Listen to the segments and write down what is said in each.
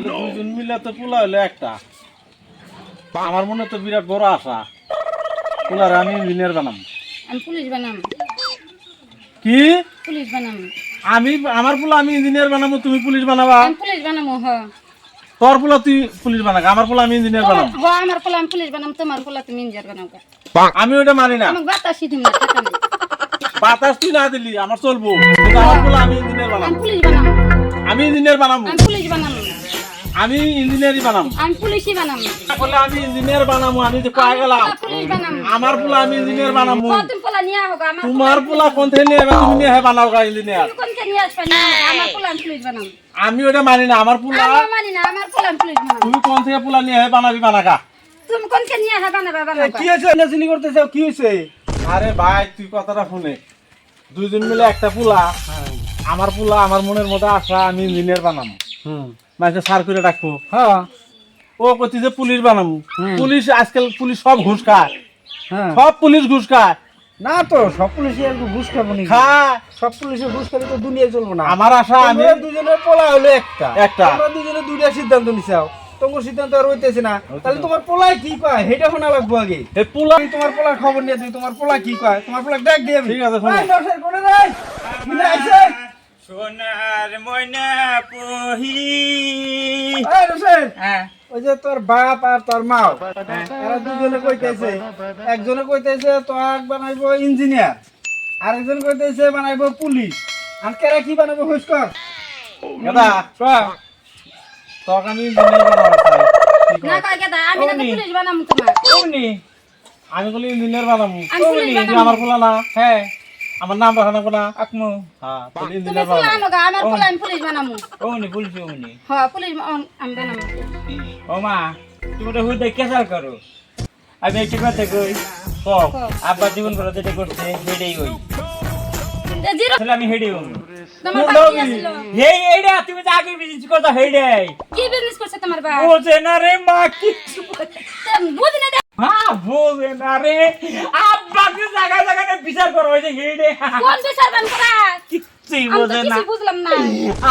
দুজন মিলে তো পোলা হলো একটা। আমার মনে তো বিরাট বড় আশা, পোলার আমি ইঞ্জিনিয়ার বানাম। আমি পুলিশ বানাম। কি পুলিশ বানাম? আমি আমার পোলা আমি ইঞ্জিনিয়ার বানাবো, তুমি পুলিশ বানাবা? আমি পুলিশ বানামো। তোর পোলা তুই পুলিশ বানাক, আমার পোলা আমি ইঞ্জিনিয়ার বানাম। আমার পোলা আমি পুলিশ বানাম, তোমার পোলা তুমি ইঞ্জিনিয়ার বানাও। আমি ওটা মানি না। আমাকে বাতাসই দিম না, টাকা নেই। বাতাস তুই না দিলি আমার চলবো, কিন্তু আমার পোলা আমি ইঞ্জিনিয়ার বানাম। আমি পুলিশ বানাম। আমি ইঞ্জিনিয়ার বানাবো। আমি পুলিশ বানাম। আমি ইঞ্জিনিয়ারই বানাম। আমি পুলিশই বানাম। বলে আমি ইঞ্জিনিয়ার বানাবো, আমি যে কয়ে গেলাম পুলিশ বানাম। আমার পোলা আমি ইঞ্জিনিয়ার বানাবো। তুমি পোলা নিয়ে হোক, আমার তোমার পোলা কোন থেকে নিয়ে এবার তুমি নিয়ে বানাও গা ইঞ্জিনিয়ার। তুমি কোনকে নিয়ে আসবে না, আমার পোলা আমি পুলিশ বানাম। আমি ওটা মানি না, আমার পোলা আমি মানি না, আমার পোলা আমি পুলিশ বানাম। তুমি কোন থেকে পোলা নিয়ে বানাবি বানাকা। তুমি কোনকে নিয়ে বানাবে বানাবে। কি হয়েছে নাচিনি করতেছ? কি হয়েছে? আরে ভাই তুই কথাটা শুনে, দুইজন মিলে একটা পোলা, আমার পোলা আমার মনের মধ্যে আশা আমি ইঞ্জিনিয়ার বানাবো। মাঝে সার করে রাখবো। হ্যাঁ ও কইছে যে পুলিশ বানাবো। পুলিশ আজকাল পুলিশ সব ঘুষ খায়, হ্যাঁ। সব পুলিশ ঘুষ খায়। না তো সব পুলিশে একটু ঘুষ খাবো নাকি? খায়। সব পুলিশে ঘুষ খাবে তো দুনিয়া চলবো না। আমার আশা আমি আমরা দুজনের পোলা হলো একটা একটা। আমরা দুজনে দুইটা সিদ্ধান্ত নিছাও, তোমার সিদ্ধান্ত আর হইতেছে না। তাহলে তোমার পোলায় কি কয় সেটা শোনা লাগবো আগে। এই পোলা তুমি তোমার পোলার খবর নিয়ে তুমি তোমার পোলা কি কয়, তোমার পোলা ডাক দিয়ে ঠিক আছে, শোনো। দশের করে দেয় কিনে আইছে। সোনার ময়না পহি। এই রোশেন, হ্যাঁ ওই যে তোর বাপ আর তোর মাও এরা দুজনে কইতেছে, একজনে কইতেছে তোর বানাইবো ইঞ্জিনিয়ার, আরেকজন কইতেছে বানাইবো পুলিশ। আর কেরা কি বানাবো হুশ কর। দাদা তোকে আমি ইঞ্জিনিয়ার বানাবো চাই। ঠিক না আছে। কয় কেদা, আমি না পুলিশ বানাম তোমার। উনি আমি বলি ইঞ্জিনিয়ার বানাবো। আমি পুলিশ তুই বানাম। আমার পোলা না, হ্যাঁ আমার নাম রাখা না না। আকমু হ্যাঁ তাহলে তুমি ইঞ্জিনিয়ার পোলা বানাবো। আনো গা, আমার পোলা আমি পুলিশ বানামু। ওনি বলছি ওনি। হ্যাঁ পুলিশ আমি বানামু। ও মা তুমি তো হুদে কেসাল করো। আমি একটা কথা কই, সব আব্বা জীবন করে যেটা করছে হেডেই হই। জিরো আসলে আমি হেডেই হই। তোমার বাকি আছিল। এই এইডা তুমি তো আগে বিজনেস করতে হেডেই। কি বিজনেস করছে তোমার বাপ? বোঝে না রে মা কিছু। বুঝি না। হ্যাঁ বোঝে না রে। আব্বাকে জায়গায় জায়গায় বিচার করো ওই যে হেডে। কোন বিচার বান করা? কিছুই আমি তো বোঝে না। কিছু বুঝলাম না।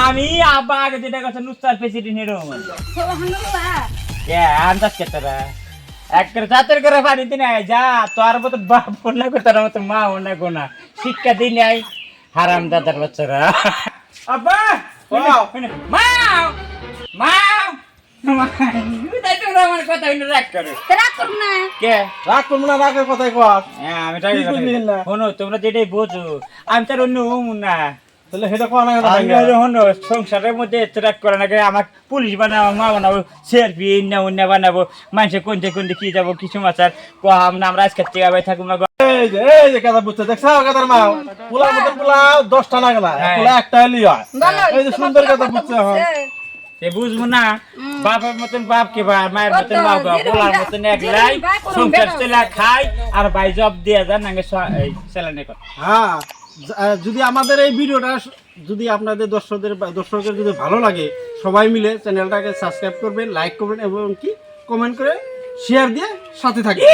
আমি আব্বা আগে যেটা কথা নুস্তার প্রেসিডেন্ট হেডে হই। হান্নাল্লাহ। আন্দাজ কেতারা একটা জাতের করে পানি দিন যা তোর মতো বাপ না কো তোর মতো মা না কো না শিক্ষা দিন আই হারাম দাদার বাচ্চারা আব্বা ওয়াও। মা মা আমার কথা হইলো রাগ করে রাগ করব না। কে রাগ করবো না, রাগের কথাই কর। হ্যাঁ আমি রাগ কি করলি না? শোনো তোমরা যেটাই বোঝো আমি তার অন্য হমু না তাহলে সেটা কর না। আমি হনো সংসারের মধ্যে ট্রাক করে না আমার পুলিশ বানাবো মা বানাবো সেরপি না অন্য বানাবো মানুষে কোনতে কোনতে কি যাবো কিছু মাচার কম না আমরা আজকে থেকে আবার থাকুন না এই যে কথা বুঝছো, দেখছো কথার মা পোলার মতো পোলা 10টা লাগে না, হ্যাঁ। পোলা একটা হলেই হয়। ভালো। এই যে সুন্দর কথা বুঝছো এখন। সে বুঝবো না বাপের মতন বাপ কে বা মায়ের মতন মা গা পোলার মতন একলাই সংসার চলা খাই আর ভাই জব দিয়ে যান নাকি চালানে কথা হ্যাঁ যদি আমাদের এই ভিডিওটা যদি আপনাদের দর্শকের যদি ভালো লাগে সবাই মিলে চ্যানেলটাকে সাবস্ক্রাইব করবেন, লাইক করবেন এবং কি কমেন্ট করে শেয়ার দিয়ে সাথে থাকবেন।